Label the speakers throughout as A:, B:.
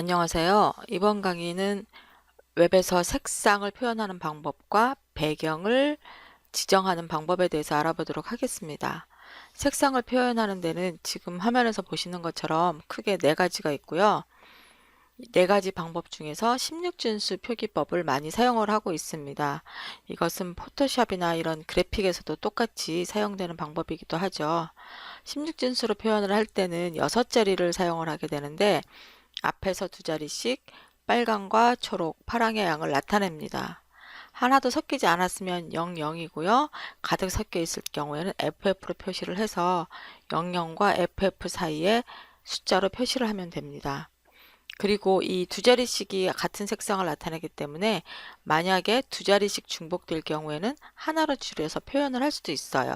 A: 안녕하세요. 이번 강의는 웹에서 색상을 표현하는 방법과 배경을 지정하는 방법에 대해서 알아보도록 하겠습니다. 색상을 표현하는 데는 지금 화면에서 보시는 것처럼 크게 네 가지가 있고요. 네 가지 방법 중에서 16진수 표기법을 많이 사용을 하고 있습니다. 이것은 포토샵이나 이런 그래픽에서도 똑같이 사용되는 방법이기도 하죠. 16진수로 표현을 할 때는 6자리를 사용을 하게 되는데 앞에서 두 자리씩 빨강과 초록, 파랑의 양을 나타냅니다. 하나도 섞이지 않았으면 00이고요. 가득 섞여 있을 경우에는 FF로 표시를 해서 00과 FF 사이에 숫자로 표시를 하면 됩니다. 그리고 이 두 자리씩이 같은 색상을 나타내기 때문에 만약에 두 자리씩 중복될 경우에는 하나로 줄여서 표현을 할 수도 있어요.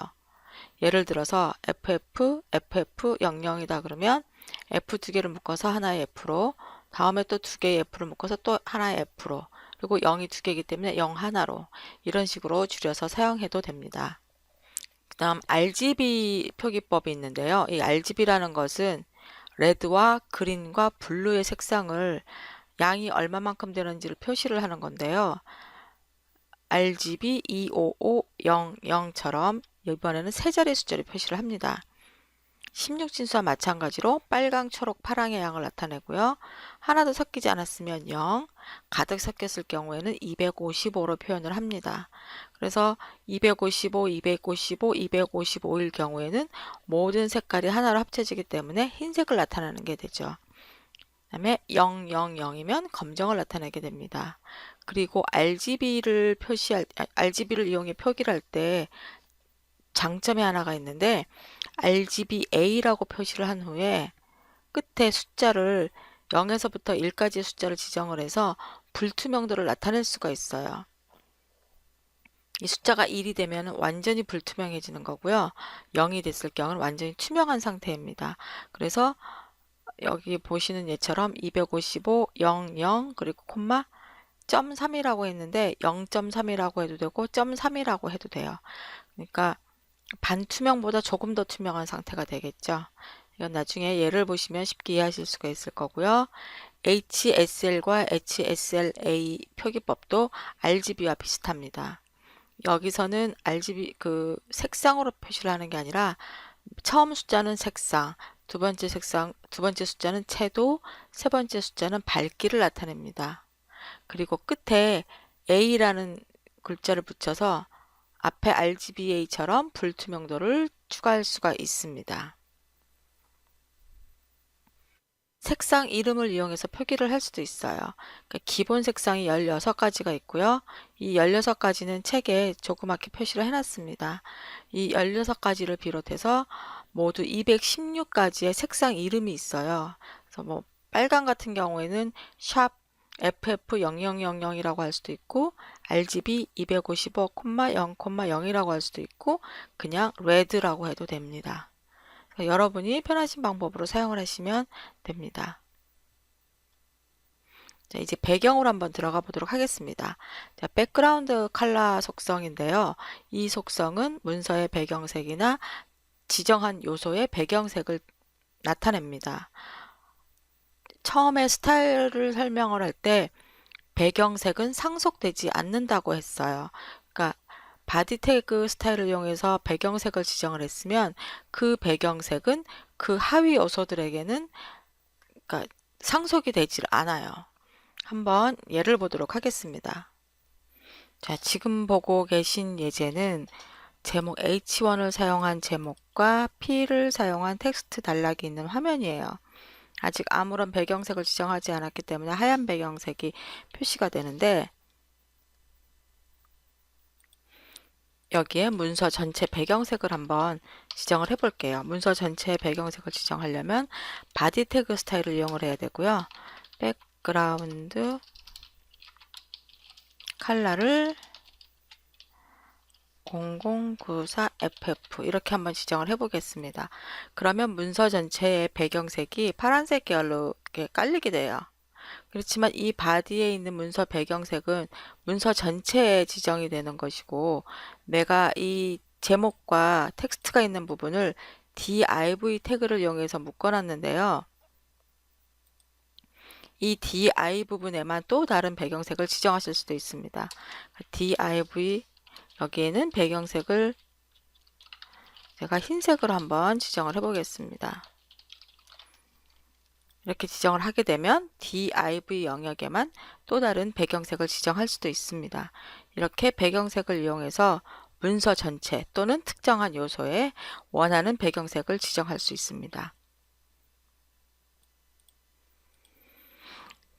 A: 예를 들어서 FF, FF 00이다 그러면 F 두 개를 묶어서 하나의 F로, 다음에 또 두 개의 F를 묶어서 또 하나의 F로, 그리고 0이 두 개이기 때문에 0 하나로, 이런 식으로 줄여서 사용해도 됩니다. 그 다음 RGB 표기법이 있는데요. 이 RGB라는 것은 레드와 그린과 블루의 색상을 양이 얼마만큼 되는지를 표시를 하는 건데요. RGB 25500처럼 이번에는 세 자리 숫자를 표시를 합니다. 16진수와 마찬가지로 빨강, 초록, 파랑의 양을 나타내고요. 하나도 섞이지 않았으면 0, 가득 섞였을 경우에는 255로 표현을 합니다. 그래서 255, 255, 255일 경우에는 모든 색깔이 하나로 합쳐지기 때문에 흰색을 나타내는 게 되죠. 그 다음에 000이면 검정을 나타내게 됩니다. 그리고 RGB를 이용해 표기를 할 때 장점이 하나가 있는데 RGBA라고 표시를 한 후에 끝에 숫자를 0에서부터 1까지의 숫자를 지정을 해서 불투명도를 나타낼 수가 있어요. 이 숫자가 1이 되면 완전히 불투명해지는 거고요. 0이 됐을 경우는 완전히 투명한 상태입니다. 그래서 여기 보시는 예처럼 255, 00, 그리고 콤마 0.3이라고 했는데 0.3이라고 해도 되고 0.3이라고 해도 돼요. 그러니까 반투명보다 조금 더 투명한 상태가 되겠죠. 이건 나중에 예를 보시면 쉽게 이해하실 수가 있을 거고요. HSL과 HSLA 표기법도 RGB와 비슷합니다. 여기서는 RGB 색상으로 표시를 하는 게 아니라 처음 숫자는 색상, 두 번째 숫자는 채도, 세 번째 숫자는 밝기를 나타냅니다. 그리고 끝에 A라는 글자를 붙여서 앞에 RGBA처럼 불투명도를 추가할 수가 있습니다. 색상 이름을 이용해서 표기를 할 수도 있어요. 그러니까 기본 색상이 16가지가 있고요. 이 16가지는 책에 조그맣게 표시를 해놨습니다. 이 16가지를 비롯해서 모두 216가지의 색상 이름이 있어요. 그래서 뭐 빨강 같은 경우에는 샵 FF0000이라고 할 수도 있고 RGB 255,0,0이라고 할 수도 있고 그냥 레드라고 해도 됩니다. 여러분이 편하신 방법으로 사용을 하시면 됩니다. 자, 이제 배경으로 한번 들어가 보도록 하겠습니다. 자, 백그라운드 컬러 속성인데요. 이 속성은 문서의 배경색이나 지정한 요소의 배경색을 나타냅니다. 처음에 스타일을 설명을 할 때 배경색은 상속되지 않는다고 했어요. 그러니까 바디 태그 스타일을 이용해서 배경색을 지정을 했으면 그 배경색은 그 하위 요소들에게는 그러니까 상속이 되질 않아요. 한번 예를 보도록 하겠습니다. 자, 지금 보고 계신 예제는 제목 H1을 사용한 제목과 P를 사용한 텍스트 단락이 있는 화면이에요. 아직 아무런 배경색을 지정하지 않았기 때문에 하얀 배경색이 표시가 되는데 여기에 문서 전체 배경색을 한번 지정을 해 볼게요. 문서 전체 배경색을 지정하려면 바디 태그 스타일을 이용을 해야 되고요. 백그라운드 컬러를 0094FF 이렇게 한번 지정을 해 보겠습니다. 그러면 문서 전체의 배경색이 파란색 계열로 이렇게 깔리게 돼요. 그렇지만 이 바디에 있는 문서 배경색은 문서 전체에 지정이 되는 것이고 내가 이 제목과 텍스트가 있는 부분을 div 태그를 이용해서 묶어 놨는데요. 이 DI 부분에만 또 다른 배경색을 지정하실 수도 있습니다. DIV 여기에는 배경색을 제가 흰색으로 한번 지정을 해 보겠습니다. 이렇게 지정을 하게 되면 div 영역에만 또 다른 배경색을 지정할 수도 있습니다. 이렇게 배경색을 이용해서 문서 전체 또는 특정한 요소에 원하는 배경색을 지정할 수 있습니다.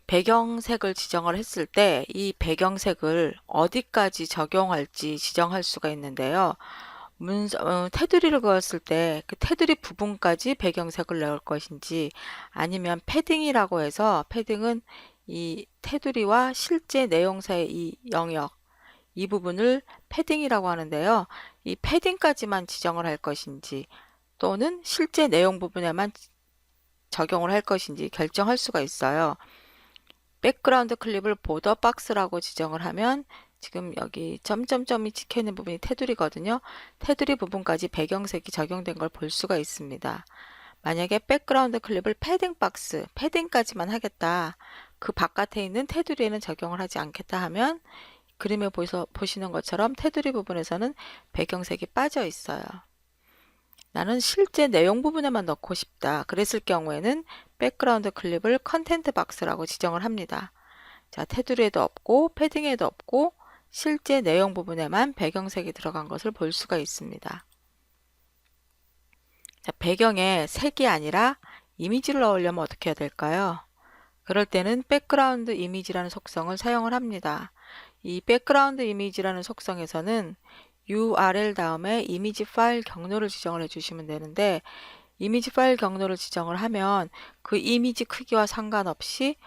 A: 배경색을 지정을 했을 때 이 배경색을 어디까지 적용할지 지정할 수가 있는데요. 테두리를 그었을 때 그 테두리 부분까지 배경색을 넣을 것인지, 아니면 패딩이라고 해서, 패딩은 이 테두리와 실제 내용 사이의 이 영역, 이 부분을 패딩이라고 하는데요. 이 패딩까지만 지정을 할 것인지 또는 실제 내용 부분에만 적용을 할 것인지 결정할 수가 있어요. 백그라운드 클립을 보더 박스라고 지정을 하면 지금 여기 점점점이 찍혀 있는 부분이 테두리거든요. 테두리 부분까지 배경색이 적용된 걸 볼 수가 있습니다. 만약에 백그라운드 클립을 패딩 박스, 패딩까지만 하겠다, 그 바깥에 있는 테두리에는 적용을 하지 않겠다 하면 그림에 보시는 것처럼 테두리 부분에서는 배경색이 빠져 있어요. 나는 실제 내용 부분에만 넣고 싶다, 그랬을 경우에는 백그라운드 클립을 컨텐트 박스라고 지정을 합니다. 자, 테두리에도 없고 패딩에도 없고 실제 내용 부분에만 배경색이 들어간 것을 볼 수가 있습니다. 자, 배경에 색이 아니라 이미지를 넣으려면 어떻게 해야 될까요? 그럴 때는 백그라운드 이미지라는 속성을 사용을 합니다. 이 백그라운드 이미지라는 속성에서는 URL 다음에 이미지 파일 경로를 지정을 해주시면 되는데, 이미지 파일 경로를 지정을 하면 그 이미지 크기와 상관없이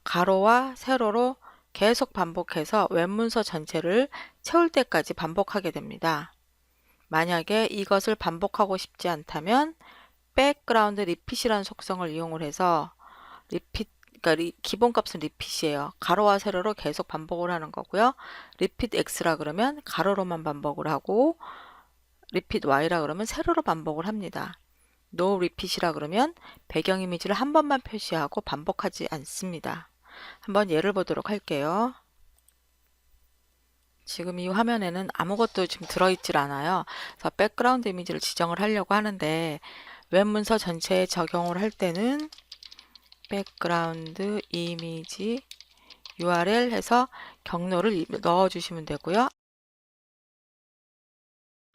A: 가로와 세로로 계속 반복해서 웹문서 전체를 채울 때까지 반복하게 됩니다. 만약에 이것을 반복하고 싶지 않다면 백그라운드 리핏이라는 속성을 이용을 해서 그러니까 기본값은 리핏이에요. 가로와 세로로 계속 반복을 하는 거고요. 리핏 X라 그러면 가로로만 반복을 하고, 리핏 Y라 그러면 세로로 반복을 합니다. No repeat이라 그러면 배경 이미지를 한 번만 표시하고 반복하지 않습니다. 한번 예를 보도록 할게요. 지금 이 화면에는 아무것도 지금 들어있질 않아요. 그래서 백그라운드 이미지를 지정을 하려고 하는데, 웹문서 전체에 적용을 할 때는 백그라운드 이미지 URL 해서 경로를 넣어주시면 되고요.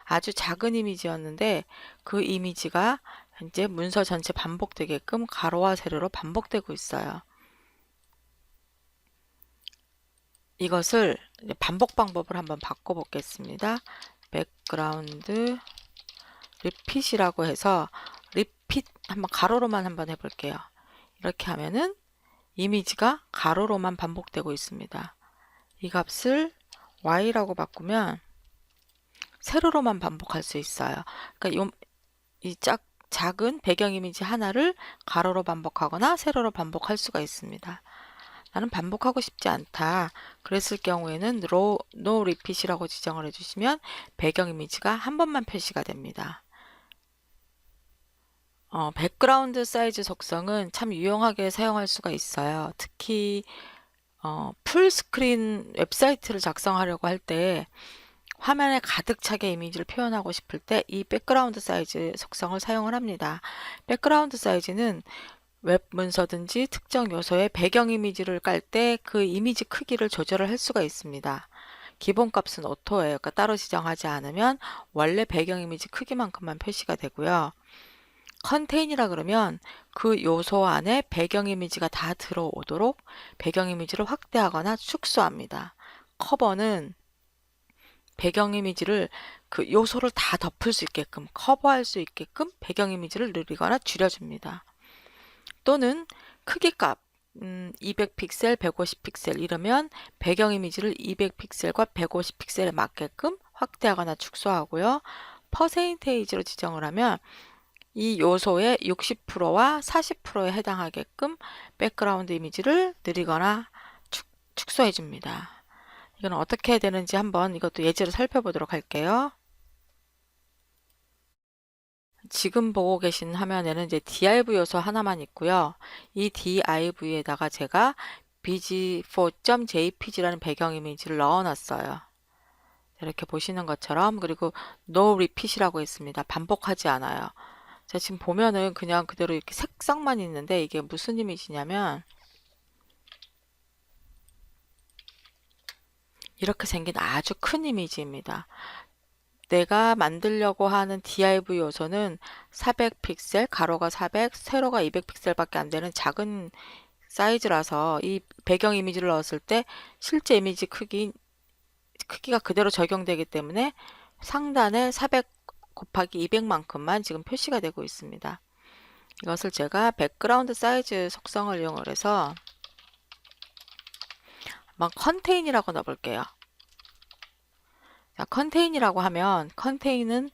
A: 아주 작은 이미지였는데 그 이미지가 현재 문서 전체 반복되게끔 가로와 세로로 반복되고 있어요. 이것을 반복 방법을 한번 바꿔보겠습니다. 백그라운드 리핏이라고 해서 리핏 한번 가로로만 한번 해볼게요. 이렇게 하면은 이미지가 가로로만 반복되고 있습니다. 이 값을 Y라고 바꾸면 세로로만 반복할 수 있어요. 그러니까 이 작은 배경 이미지 하나를 가로로 반복하거나 세로로 반복할 수가 있습니다. 나는 반복하고 싶지 않다, 그랬을 경우에는 No repeat이라고 지정을 해주시면 배경 이미지가 한 번만 표시가 됩니다. 백그라운드 사이즈 속성은 참 유용하게 사용할 수가 있어요. 특히 풀스크린 웹사이트를 작성하려고 할 때 화면에 가득 차게 이미지를 표현하고 싶을 때 이 백그라운드 사이즈 속성을 사용을 합니다. 백그라운드 사이즈는 웹 문서든지 특정 요소에 배경 이미지를 깔 때 그 이미지 크기를 조절을 할 수가 있습니다. 기본값은 오토예요. 그러니까 따로 지정하지 않으면 원래 배경 이미지 크기만큼만 표시가 되고요. 컨테인이라 그러면 그 요소 안에 배경 이미지가 다 들어오도록 배경 이미지를 확대하거나 축소합니다. 커버는 배경 이미지를 그 요소를 다 덮을 수 있게끔, 커버할 수 있게끔 배경 이미지를 늘리거나 줄여줍니다. 또는 크기값 200픽셀, 150픽셀 이러면 배경 이미지를 200픽셀과 150픽셀에 맞게끔 확대하거나 축소하고요. 퍼센테이지로 지정을 하면 이 요소의 60%와 40%에 해당하게끔 백그라운드 이미지를 늘리거나 축소해 줍니다. 이건 어떻게 해야 되는지 한번 이것도 예제로 살펴보도록 할게요. 지금 보고 계신 화면에는 이제 div 요소 하나만 있고요. 이 div에다가 제가 bg4.jpg라는 배경 이미지를 넣어놨어요. 이렇게 보시는 것처럼. 그리고 no repeat이라고 했습니다. 반복하지 않아요. 자, 지금 보면은 그냥 그대로 이렇게 색상만 있는데 이게 무슨 이미지냐면 이렇게 생긴 아주 큰 이미지입니다. 내가 만들려고 하는 div 요소는 400픽셀, 가로가 400, 세로가 200픽셀밖에 안 되는 작은 사이즈라서 이 배경 이미지를 넣었을 때 실제 이미지 크기가 그대로 적용되기 때문에 상단에 400 곱하기 200만큼만 지금 표시가 되고 있습니다. 이것을 제가 백그라운드 사이즈 속성을 이용을 해서 한번 컨테인이라고 넣어볼게요. 자, 컨테인이라고 하면 컨테인은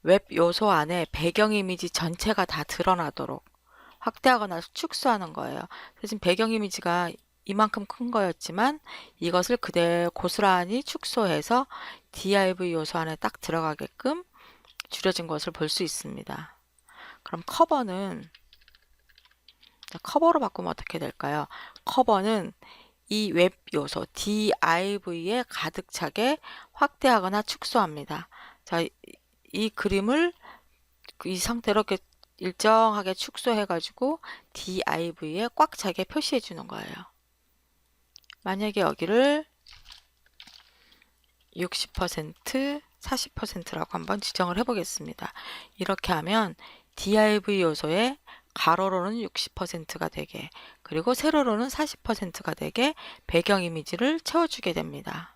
A: 웹 요소 안에 배경 이미지 전체가 다 드러나도록 확대하거나 축소하는 거예요. 지금 배경 이미지가 이만큼 큰 거였지만 이것을 그대로 고스란히 축소해서 div 요소 안에 딱 들어가게끔 줄여진 것을 볼 수 있습니다. 그럼 커버는 커버로 바꾸면 어떻게 될까요? 커버는 이 웹 요소 div에 가득 차게 확대하거나 축소합니다. 자, 이 그림을 이 상태로 이렇게 일정하게 축소해 가지고 div에 꽉 차게 표시해 주는 거예요. 만약에 여기를 60%, 40%라고 한번 지정을 해 보겠습니다. 이렇게 하면 div 요소에 가로로는 60%가 되게, 그리고 세로로는 40%가 되게 배경 이미지를 채워주게 됩니다.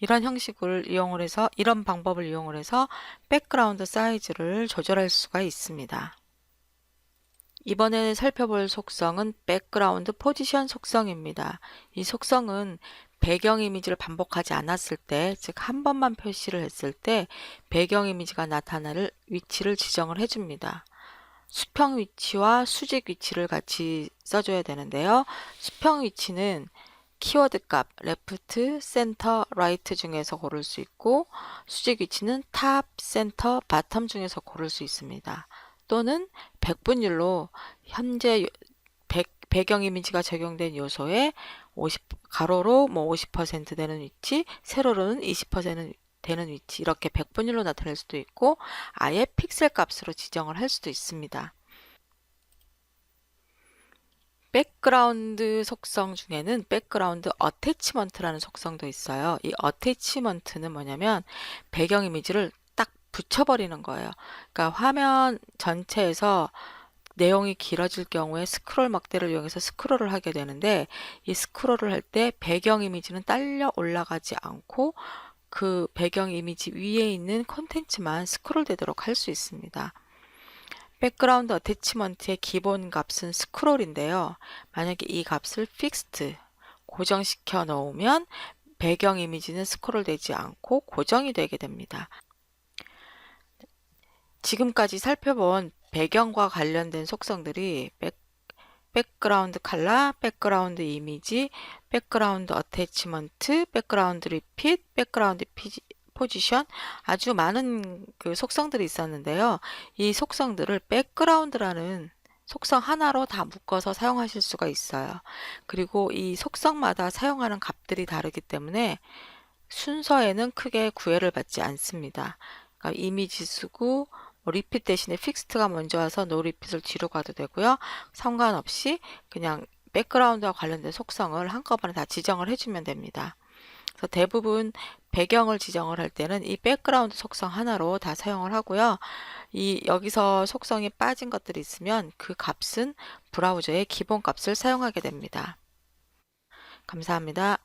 A: 이런 형식을 이용을 해서, 이런 방법을 이용을 해서 백그라운드 사이즈를 조절할 수가 있습니다. 이번에 살펴볼 속성은 백그라운드 포지션 속성입니다. 이 속성은 배경 이미지를 반복하지 않았을 때, 즉 한 번만 표시를 했을 때 배경 이미지가 나타날 위치를 지정을 해줍니다. 수평 위치와 수직 위치를 같이 써줘야 되는데요. 수평 위치는 키워드 값 left, center, right 중에서 고를 수 있고, 수직 위치는 top, center, bottom 중에서 고를 수 있습니다. 또는 백분율로 현재 배경 이미지가 적용된 요소에 50, 가로로 뭐 50% 되는 위치, 세로로는 20% 되는 위치, 이렇게 백분율로 나타낼 수도 있고 아예 픽셀 값으로 지정을 할 수도 있습니다. 백그라운드 속성 중에는 백그라운드 어태치먼트라는 속성도 있어요. 이 어태치먼트는 뭐냐면 배경 이미지를 딱 붙여버리는 거예요. 그러니까 화면 전체에서 내용이 길어질 경우에 스크롤 막대를 이용해서 스크롤을 하게 되는데, 이 스크롤을 할 때 배경 이미지는 딸려 올라가지 않고 그 배경 이미지 위에 있는 콘텐츠만 스크롤 되도록 할 수 있습니다. 백그라운드 어태치먼트의 기본 값은 스크롤인데요. 만약에 이 값을 fixed, 고정시켜 놓으면 배경 이미지는 스크롤 되지 않고 고정이 되게 됩니다. 지금까지 살펴본 배경과 관련된 속성들이 백그라운드 컬러, 백그라운드 이미지, 백그라운드 어태치먼트, 백그라운드 리핏, 백그라운드 포지션, 아주 많은 그 속성들이 있었는데요. 이 속성들을 백그라운드라는 속성 하나로 다 묶어서 사용하실 수가 있어요. 그리고 이 속성마다 사용하는 값들이 다르기 때문에 순서에는 크게 구애를 받지 않습니다. 그러니까 이미지 쓰고 리핏 대신에 픽스트가 먼저 와서 노 리핏을 뒤로 가도 되고요. 상관없이 그냥 백그라운드와 관련된 속성을 한꺼번에 다 지정을 해주면 됩니다. 그래서 대부분 배경을 지정을 할 때는 이 백그라운드 속성 하나로 다 사용을 하고요. 여기서 속성이 빠진 것들이 있으면 그 값은 브라우저의 기본 값을 사용하게 됩니다. 감사합니다.